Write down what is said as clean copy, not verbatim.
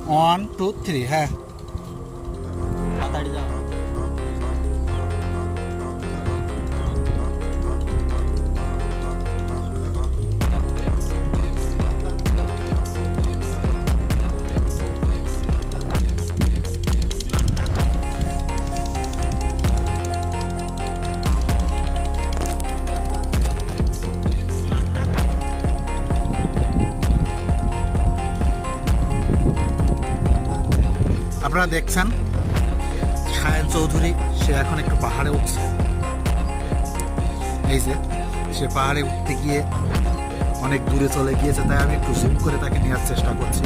1 2 3 হ্যাঁ। তাড়াতাড়ি যাও। আপনারা দেখছেন সায়ন চৌধুরী, সে এখন একটু পাহাড়ে উঠছে। এই যে সে পাহাড়ে উঠতে গিয়ে অনেক দূরে চলে গিয়েছে, তাই আমি একটু জুম করে তাকে নেওয়ার চেষ্টা করছি।